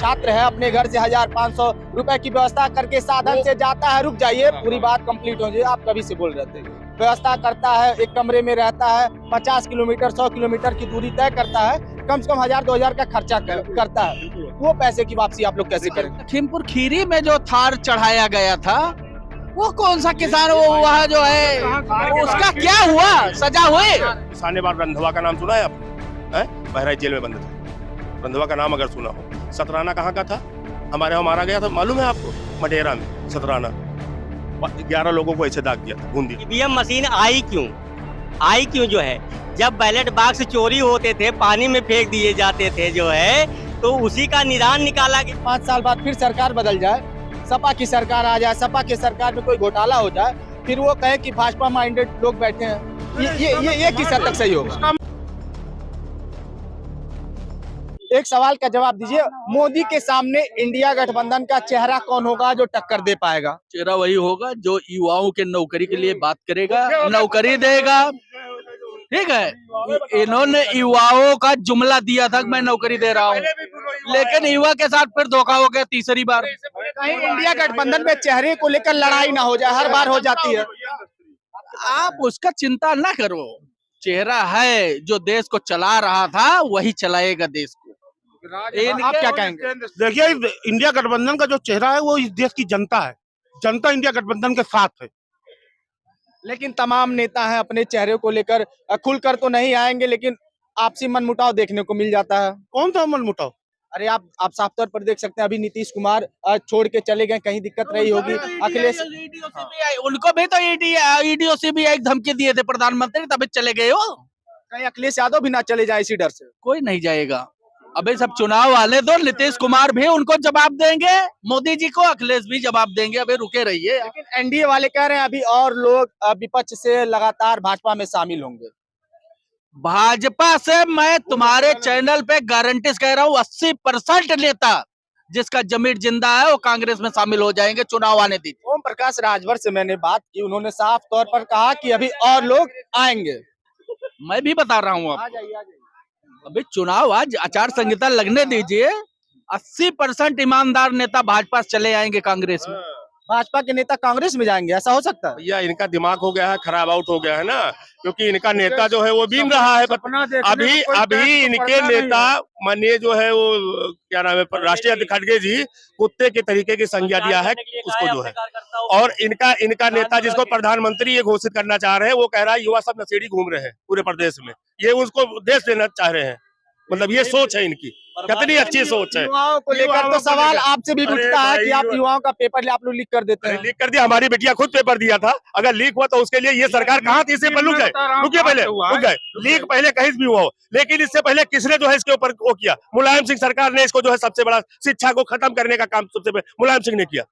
छात्र है, अपने घर से 1,500 रुपए की व्यवस्था करके साधन से जाता है। रुक जाइए, पूरी बात कंप्लीट हो जाए। आप कभी से बोल रहे थे। व्यवस्था करता है, एक कमरे में रहता है, 50 किलोमीटर 100 किलोमीटर की दूरी तय करता है, कम से कम 1,000-2,000 का खर्चा करता है। वो पैसे की वापसी आप लोग कैसे करेंगे? लखीमपुर खीरी में जो थार चढ़ाया गया था, वो कौन सा किसान, वो वहाँ जो है उसका क्या हुआ, सजा हुई? किसान बार रंधवा का नाम सुना है आपने? बहराइच जेल में बंद था। रंधवा का नाम अगर सुना हो। सतराना कहाँ का था? हमारे यहाँ मारा गया था, मालूम है आपको? मडेरा में सतराना 11 लोगों को ऐसे दाग दिया था बूंदी। ईवीएम मशीन आई क्यों जो है, जब बैलेट बॉक्स चोरी होते थे, पानी में फेंक दिए जाते थे जो है, तो उसी का निदान निकाला गया। 5 साल बाद फिर सरकार बदल जाए, सपा की सरकार आ जाए, सपा की सरकार में कोई घोटाला हो जाए, फिर वो कहे कि भाजपा माइंडेड लोग बैठे हैं, ये किस हद तक सही होगा? एक सवाल का जवाब दीजिए, मोदी के सामने इंडिया गठबंधन का चेहरा कौन होगा जो टक्कर दे पाएगा? चेहरा वही होगा जो युवाओं के नौकरी के लिए बात करेगा, नौकरी देगा। ठीक है, इन्होंने युवाओं का जुमला दिया था कि मैं नौकरी दे रहा हूँ, लेकिन युवा के साथ फिर धोखा हो गया तीसरी बार। कहीं इंडिया गठबंधन में चेहरे को लेकर लड़ाई ना हो जाए, हर बार हो जाती है। आप उसका चिंता ना करो, चेहरा है जो देश को चला रहा था वही चलाएगा देश को। आप क्या कहेंगे? देखिए, इंडिया गठबंधन का जो चेहरा है वो इस देश की जनता है। जनता इंडिया गठबंधन के साथ है। लेकिन तमाम नेता हैं, अपने चेहरे को लेकर खुलकर तो नहीं आएंगे, लेकिन आपसी मनमुटाव देखने को मिल जाता है। कौन था मनमुटाव? अरे आप साफ तौर पर देख सकते हैं, अभी नीतीश कुमार छोड़ के चले गए, कहीं दिक्कत रही होगी। अखिलेश, उनको भी तो ईडीओ से भी एक धमकी दिए थे प्रधानमंत्री, तभी चले गए हो। कहीं अखिलेश यादव भी ना चले जाए इसी डर से? कोई नहीं जाएगा, अबे सब चुनाव वाले दो, नीतीश कुमार भी उनको जवाब देंगे, मोदी जी को अखिलेश भी जवाब देंगे, अबे रुके रहिए। लेकिन एनडीए वाले कह रहे हैं अभी और लोग विपक्ष से लगातार भाजपा में शामिल होंगे। भाजपा से मैं तुम्हारे चैनल पे गारंटी कह रहा हूँ, 80% नेता जिसका जमीर जिंदा है वो कांग्रेस में शामिल हो जाएंगे, चुनाव आने दीजिए। ओम प्रकाश राजभर से मैंने बात की, उन्होंने साफ तौर पर कहा कि अभी और लोग आएंगे। मैं भी बता रहा हूँ आपको, अभी चुनाव आज आचार संहिता लगने दीजिए, 80% ईमानदार नेता भाजपा से चले आएंगे कांग्रेस में। भाजपा के नेता कांग्रेस में जाएंगे, ऐसा हो सकता है? भैया, इनका दिमाग हो गया है, खराब आउट हो गया है ना, क्योंकि इनका नेता जो है वो बीन रहा है। अभी इनके नेता माननीय जो है वो क्या नाम है, राष्ट्रीय अध्यक्ष खड़गे जी, कुत्ते के तरीके की संज्ञा दिया है उसको जो है। और इनका नेता जिसको प्रधानमंत्री ये घोषित करना चाह रहे हैं, वो कह रहा है युवा सब नशेड़ी घूम रहे हैं पूरे प्रदेश में, ये उसको देश देना चाह रहे हैं। मतलब ये सोच है इनकी, कितनी अच्छी सोच है। युवाओं को लेकर तो सवाल आपसे भी उठता है कि आप युवाओं का पेपर आप लोग लीक कर देते हैं। लीक कर दिया, हमारी बेटिया खुद पेपर दिया था। अगर लीक हुआ तो उसके लिए ये सरकार कहाँ थी? इससे रुक गए, लीक पहले कहीं भी हुआ हो, लेकिन इससे पहले किसने जो है इसके ऊपर वो किया? मुलायम सिंह सरकार ने इसको जो है सबसे बड़ा शिक्षा को खत्म करने का काम सबसे पहले मुलायम सिंह ने किया।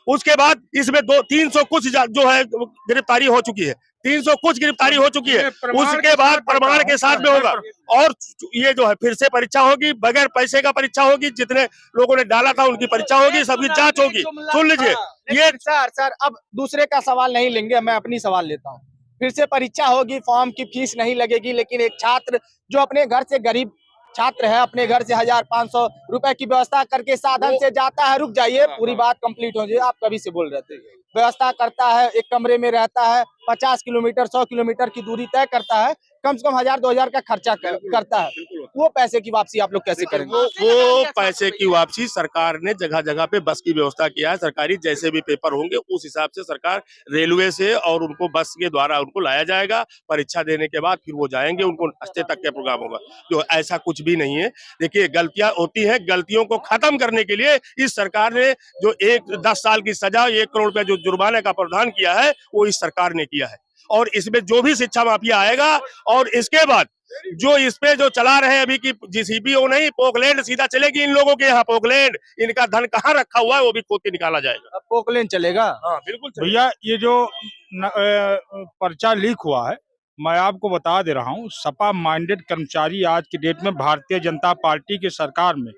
उसके बाद इसमें 300 कुछ जो है गिरफ्तारी हो चुकी है, 300 कुछ गिरफ्तारी हो चुकी है। उसके बाद प्रमाण के साथ में होगा, और ये जो है फिर से परीक्षा होगी, बगैर पैसे का परीक्षा होगी, जितने लोगों ने डाला था उनकी परीक्षा होगी, सबकी जांच होगी। सुन लीजिए, ये सर अब दूसरे का सवाल नहीं लेंगे, मैं अपनी सवाल लेता हूँ। फिर से परीक्षा होगी, फॉर्म की फीस नहीं लगेगी, लेकिन एक छात्र जो अपने घर से, गरीब छात्र है, अपने घर से 1,500 रुपए की व्यवस्था करके साधन से जाता है। रुक जाइए, पूरी बात कंप्लीट हो जाए। आप कभी से बोल रहे थे। व्यवस्था करता है, एक कमरे में रहता है, 50 किलोमीटर 100 किलोमीटर की दूरी तय करता है, कम से कम 1,000-2,000 का खर्चा करता है। वो पैसे की वापसी आप लोग कैसे करेंगे? वो पैसे की वापसी सरकार ने जगह जगह पे बस की व्यवस्था किया है। सरकारी जैसे भी पेपर होंगे उस हिसाब से सरकार रेलवे से और उनको बस के द्वारा उनको लाया जाएगा। परीक्षा देने के बाद फिर वो जाएंगे, उनको नाश्ते तक का प्रोग्राम होगा। जो ऐसा कुछ भी नहीं है। देखिए, गलतियां होती हैं, गलतियों को खत्म करने के लिए इस सरकार ने जो 10 साल की सजा, 1 करोड़ रुपया जो जुर्माने का प्रावधान किया है, वो इस सरकार ने किया है। और इसमें जो भी शिक्षा माफिया आएगा, और इसके बाद जो इस पे जो चला रहे अभी की जीसीबी वो नहीं, पोकलैंड सीधा चलेगी इन लोगों के यहाँ। पोकलैंड, इनका धन कहाँ रखा हुआ है वो भी खोद के निकाला जाएगा। पोकलैंड चलेगा? हाँ बिल्कुल भैया, ये जो पर्चा लीक हुआ है, मैं आपको बता दे रहा हूँ, सपा माइंडेड कर्मचारी आज की डेट में भारतीय जनता पार्टी की सरकार में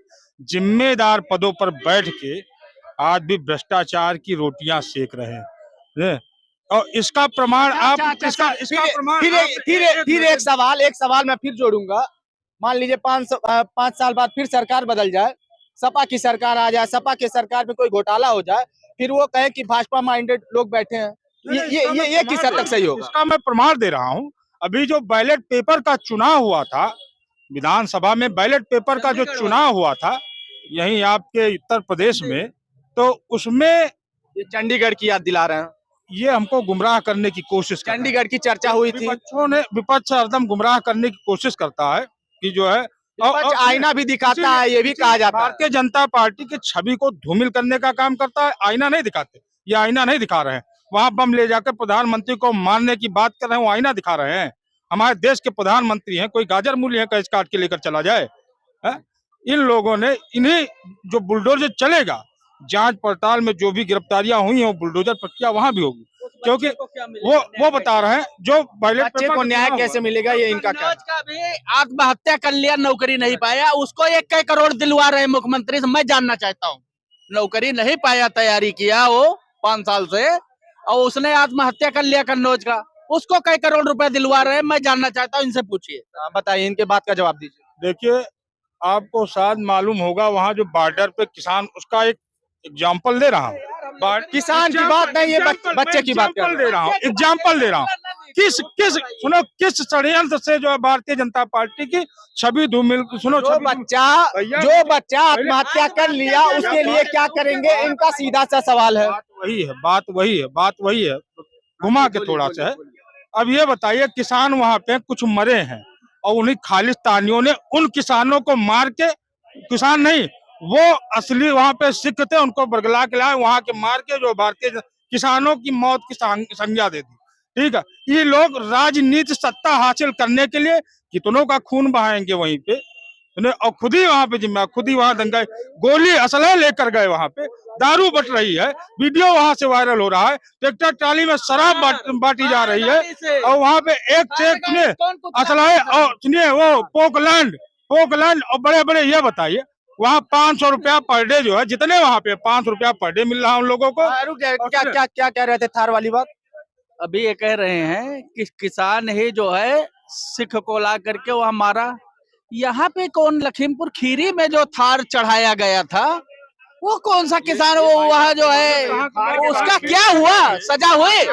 जिम्मेदार पदों पर बैठ के आज भी भ्रष्टाचार की रोटियां सेक रहे हैं। और इसका प्रमाण आप इसका प्रमाण फिर एक सवाल मैं फिर जोड़ूंगा। मान लीजिए 5 साल बाद फिर सरकार बदल जाए, सपा की सरकार आ जाए, सपा की सरकार में कोई घोटाला हो जाए, फिर वो कहे कि भाजपा माइंडेड लोग बैठे हैं। ये किस हद तक सही होगा? इसका मैं प्रमाण दे रहा हूँ। अभी जो बैलेट पेपर का चुनाव हुआ था, विधानसभा में बैलेट पेपर का जो चुनाव हुआ था यहीं आपके उत्तर प्रदेश में, तो उसमें ये चंडीगढ़ की याद दिला रहे हैं। ये हमको गुमराह करने की कोशिश कर रहे हैं। चंडीगढ़ की चर्चा हुई थी। विपक्ष हरदम गुमराह करने की कोशिश करता है कि जो है विपक्ष आईना भी दिखाता है, ये भी कहा जाता है। भारतीय जनता पार्टी की छवि को धूमिल करने का काम करता है। आईना नहीं दिखाते, ये आईना नहीं दिखा रहे हैं। वहां बम ले जाकर प्रधानमंत्री को मारने की बात कर रहे हैं, वो आईना दिखा रहे हैं। हमारे देश के प्रधानमंत्री हैं, कोई गाजर मूल्य है कैच काट के लेकर चला जाए है? इन लोगों ने इन्हें जो बुलडोजर चलेगा, जांच पड़ताल में जो भी गिरफ्तारियां हुई हैं, बुलडोजर प्रक्रिया वहां भी होगी, क्योंकि वो बता रहे हैं जो बच्चे को न्याय कैसे मिलेगा, ये इनका क्या? का भी आत्महत्या कर लिया, नौकरी नहीं पाया, उसको 1 करोड़ दिलवा रहे मुख्यमंत्री से। मैं जानना चाहता हूँ, नौकरी नहीं पाया, तैयारी किया वो 5 साल से, और उसने आत्महत्या कर लिया कन्नौज का, उसको कई करोड़ रुपए दिलवा रहे हैं। मैं जानना चाहता हूँ, इनसे पूछिए। आप बताइए, इनके बात का जवाब दीजिए। देखिए, आपको शायद मालूम होगा वहाँ जो बॉर्डर पे किसान, उसका एक एग्जाम्पल दे रहा हूँ। किसान की बात नहीं, ये बच्चे की बात कर दे रहा हूँ, एग्जाम्पल दे रहा हूँ। किस षड्यंत्र से जो है भारतीय जनता पार्टी की छवि धूमिल, सुनो, जो बच्चा आत्महत्या कर लिया, उसके लिए क्या करेंगे, इनका सीधा सा सवाल है। बात वही है, घुमा के थोड़ा सा है। अब ये बताइए, किसान वहाँ पे कुछ मरे हैं और उन्हीं खालिस्तानियों ने उन किसानों को मार के, किसान नहीं, वो असली वहाँ पे सिख थे, उनको बरगला के लाए, वहाँ के मार के जो भारतीय किसानों की मौत की संज्ञा दे दी। ठीक है, ये लोग राजनीति सत्ता हासिल करने के लिए कितनों का खून बहाएंगे वहीं पे, और खुद ही वहाँ पे जिम्मेदार, खुद ही वहाँ दंगा, गोली असलह लेकर गए, वहाँ पे दारू बट रही है, वीडियो वहाँ से वायरल हो रहा है, ट्रैक्टर ट्राली में शराब बांटी जा रही है, और वहाँ पे एक सुनिए असलह, और सुनिए वो पोकलैंड और बड़े बड़े, ये बताइए वहाँ 500 रुपया पर डे जो है, जितने वहाँ पे 500 रुपया पर डे मिल रहा है उन लोगों को। क्या कह रहे थे थार वाली बात? अभी ये कह रहे हैं कि किसान ही जो है सिख को ला करके वहाँ मारा। यहाँ पे कौन, लखीमपुर खीरी में जो थार चढ़ाया गया था, वो कौन सा किसान, वो वहाँ जो है उसका क्या हुआ, सजा हुई?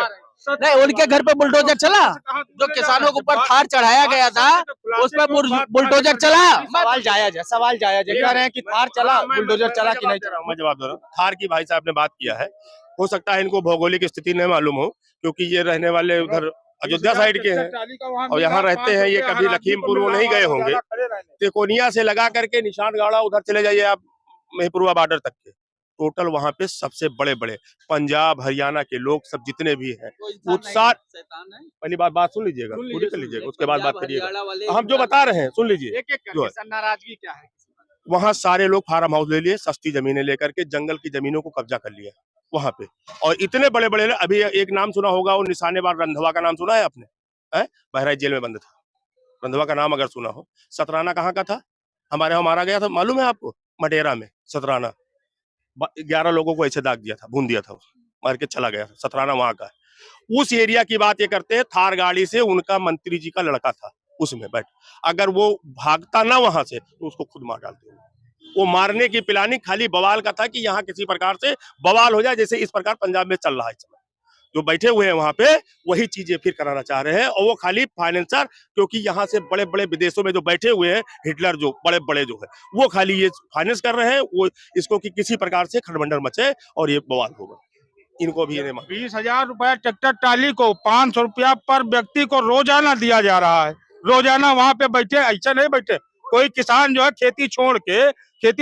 नहीं, उनके घर पे बुलडोजर चला, जो किसानों के ऊपर थार चढ़ाया गया था उस पर बुलडोजर चला। सवाल जायज है, कह रहे हैं कि थार चला, बुलडोजर चला कि नहीं चला? मैं जवाब दे रहा हूँ। थार की भाई साहब ने बात किया है, हो सकता है इनको भौगोलिक स्थिति नहीं मालूम हो, क्योंकि ये रहने वाले उधर अयोध्या साइड के हैं और यहाँ रहते हैं। ये कभी लखीमपुर वो नहीं गए होंगे, तिकोनिया से लगा करके निशान गाड़ा उधर चले जाइए आप महिपुरवा बॉर्डर तक के, टोटल वहाँ पे सबसे बड़े बड़े पंजाब हरियाणा के लोग सब जितने भी हैं, उत्साह, पहली बात सुन लीजिएगा, पूरी कर लीजिएगा, उसके बाद बात करिएगा। हम जो बता रहे हैं सुन लीजिए। नाराजगी क्या है? वहाँ सारे लोग फार्म हाउस ले लिए, सस्ती जमीनें लेकर के जंगल की जमीनों को कब्जा कर लिया वहाँ पे, और इतने बड़े बड़े, अभी एक नाम सुना होगा, वो निशानेबाज रंधवा का नाम सुना है आपने? बहराइच जेल में बंद था, रंधवा का नाम अगर सुना हो। सतराना कहाँ का था? हमारे यहाँ मारा गया था, मालूम है आपको? मटेरा में सतराना 11 लोगों को ऐसे दाग दिया था, भून दिया था, मार के चला गया। सतराना वहां का है। उस एरिया की बात ये करते हैं, थार गाड़ी से उनका मंत्री जी का लड़का था उसमें बैठ, अगर वो भागता ना वहां से तो उसको खुद मार डालते हैं। वो मारने की प्लानिंग खाली बवाल का था कि यहाँ किसी प्रकार से बवाल हो जाए, जैसे इस प्रकार पंजाब में चल रहा है इस समय। जो बैठे हुए हैं वहां पे वही चीजें फिर कराना चाह रहे हैं, और वो खाली फाइनेंसर, क्योंकि यहाँ से बड़े बड़े विदेशों में जो बैठे हुए हैं हिटलर, जो बड़े बड़े जो है, वो खाली ये फाइनेंस कर रहे हैं, वो इसको कि किसी प्रकार से खड़बंडर मचे और ये बवाल होगा। इनको भी 20,000 रुपया ट्रैक्टर ट्राली को 500 रुपया पर व्यक्ति को रोजाना दिया जा रहा है। रोजाना वहाँ पे बैठे, ऐसा नहीं बैठे, कोई किसान जो है खेती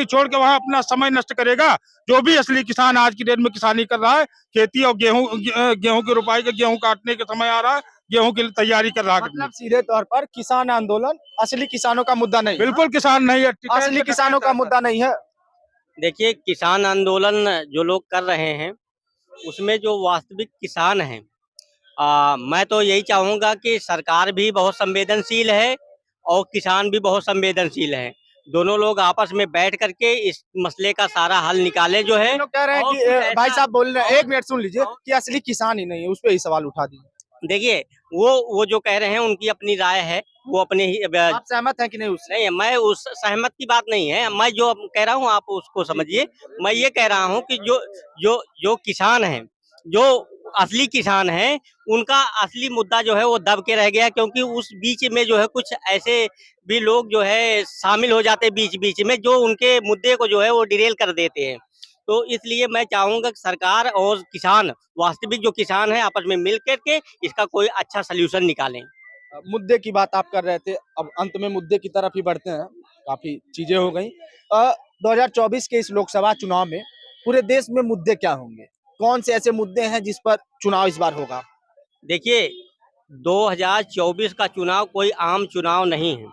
छोड़ के वहाँ अपना समय नष्ट करेगा। जो भी असली किसान आज की डेट में किसानी कर रहा है, खेती और गेहूं की रुपाई के, गेहूं काटने के समय आ रहा है, गेहूं की तैयारी कर रहा है। मतलब सीधे तौर पर किसान आंदोलन असली किसानों का मुद्दा नहीं, बिल्कुल किसान नहीं है, असली किसानों का मुद्दा नहीं है। देखिए, किसान आंदोलन जो लोग कर रहे हैं उसमें जो वास्तविक किसान हैं, मैं तो यही चाहूंगा कि सरकार भी बहुत संवेदनशील है और किसान भी बहुत संवेदनशील है। दोनों लोग आपस में बैठ करके इस मसले का सारा हल निकाले जो है। लोग कह रहे हैं कि भाई साहब बोल रहे हैं, 1 मिनट सुन लीजिए, कि असली किसान ही नहीं है, उस पर ही सवाल उठा दीजिए। देखिए, वो जो कह रहे हैं उनकी अपनी राय है, वो अपने ही आप सहमत हैं कि नहीं उससे? नहीं, मैं उस सहमत की बात नहीं है। मैं जो अब कह रहा हूँ आप उसको समझिए। मैं ये कह रहा हूँ कि जो किसान हैं, जो असली किसान हैं, उनका असली मुद्दा जो है वो दब के रह गया, क्योंकि उस बीच में जो है कुछ ऐसे भी लोग जो है शामिल हो जाते हैं बीच-बीच में, जो उनके मुद्दे को जो है वो डिरेल कर देते हैं। तो इसलिए मैं चाहूँगा कि सरकार और किसान, वास्तविक जो किसान हैं, आपस में मिल कर के इसका कोई अच्छा सॉल्यूशन निकालें। मुद्दे की बात आप कर रहे थे, अब अंत में मुद्दे की तरफ ही बढ़ते हैं। काफी चीजें हो गई। 2024 के इस लोकसभा चुनाव में पूरे देश में मुद्दे क्या होंगे? कौन से ऐसे मुद्दे हैं जिस पर चुनाव इस बार होगा? देखिए, 2024 का चुनाव कोई आम चुनाव नहीं है,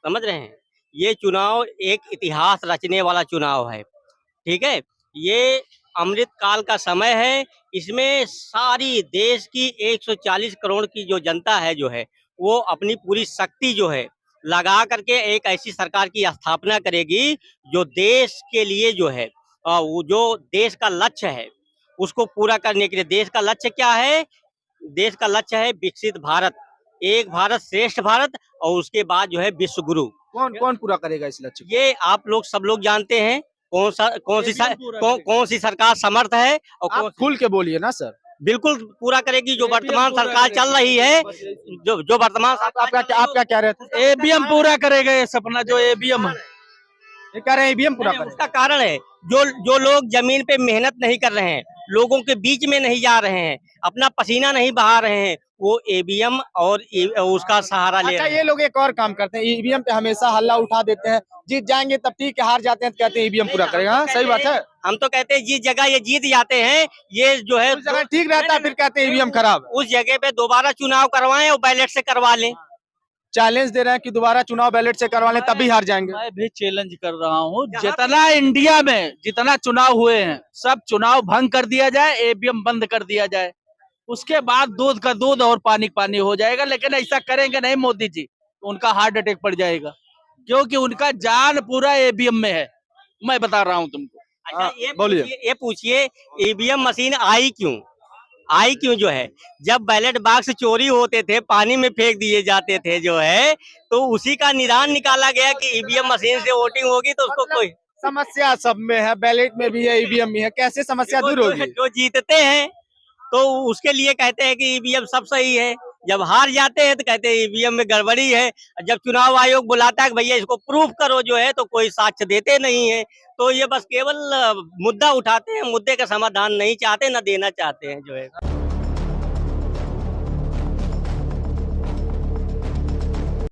समझ रहे हैं? ये चुनाव एक इतिहास रचने वाला चुनाव है, ठीक है? ये अमृत काल का समय है, इसमें सारी देश की 140 करोड़ की जो जनता है जो है, वो अपनी पूरी शक्ति जो है, लगा करके एक ऐसी सरकार की स्थापना करेगी, जो देश के लिए जो है वो जो देश का लक्ष्य है, उसको पूरा करने के लिए देश का लक्ष्य क्या है? देश का लक्ष्य है विकसित भारत, एक भारत श्रेष्ठ भारत, और उसके बाद जो है विश्व गुरु। कौन कौन पूरा करेगा इस लक्ष्य को? ये आप लोग सब लोग जानते हैं कौन सी सरकार समर्थ है और आप कौन खुल के बोलिए ना सर। बिल्कुल पूरा करेगी। जो वर्तमान सरकार चल रही है, जो वर्तमान आप क्या कह रहे थे? एबीएम पूरा करेगा ये सपना जो एबीएम है। ये कह रहे हैं ईवीएम पूरा नहीं, करेगा। उसका कारण है जो लोग जमीन पे मेहनत नहीं कर रहे हैं, लोगों के बीच में नहीं जा रहे हैं, अपना पसीना नहीं बहा रहे हैं, वो ईवीएम और उसका सहारा ले अच्छा, रहे ये हैं। लोग एक और काम करते हैं, ईवीएम पे हमेशा हल्ला उठा देते हैं, जीत जाएंगे तब ठीक है, हार जाते हैं तो कहते हैं ईवीएम पूरा करेगा। हाँ, सही बात है। हम तो कहते हैं जिस जगह ये जीत जाते हैं, ये जो है उस जगह ठीक रहता है, फिर कहते हैं ईवीएम खराब है। उस जगह पे दोबारा चुनाव करवाएं और बैलेट से करवा लें। चैलेंज दे रहे हैं कि दोबारा चुनाव बैलेट से करवा लें तभी हार जाएंगे। मैं भी चैलेंज कर रहा हूँ, जितना इंडिया में जितना चुनाव हुए हैं सब चुनाव भंग कर दिया जाए, एबीएम बंद कर दिया जाए, उसके बाद दूध का दूध और पानी का पानी हो जाएगा। लेकिन ऐसा करेंगे नहीं मोदी जी, तो उनका हार्ट अटैक पड़ जाएगा, क्योंकि उनका जान पूरा एबीएम में है। मैं बता रहा हूँ तुमको। अच्छा, बोलिए। ये पूछिए ईवीएम मशीन आई क्यों जो है? जब बैलेट बॉक्स चोरी होते थे, पानी में फेंक दिए जाते थे जो है, तो उसी का निदान निकाला गया कि ईवीएम मशीन से वोटिंग होगी तो उसको कोई समस्या सब में है, बैलेट में भी है, ईवीएम में है, कैसे समस्या दूर होगी? जो जीतते हैं तो उसके लिए कहते हैं कि ईवीएम सब सही है, जब हार जाते हैं तो कहते हैं ईवीएम में गड़बड़ी है। जब चुनाव आयोग बुलाता है कि भैया इसको प्रूफ करो जो है, तो कोई साक्ष्य देते नहीं है। तो ये बस केवल मुद्दा उठाते हैं, मुद्दे का समाधान नहीं चाहते, न देना चाहते हैं जो है।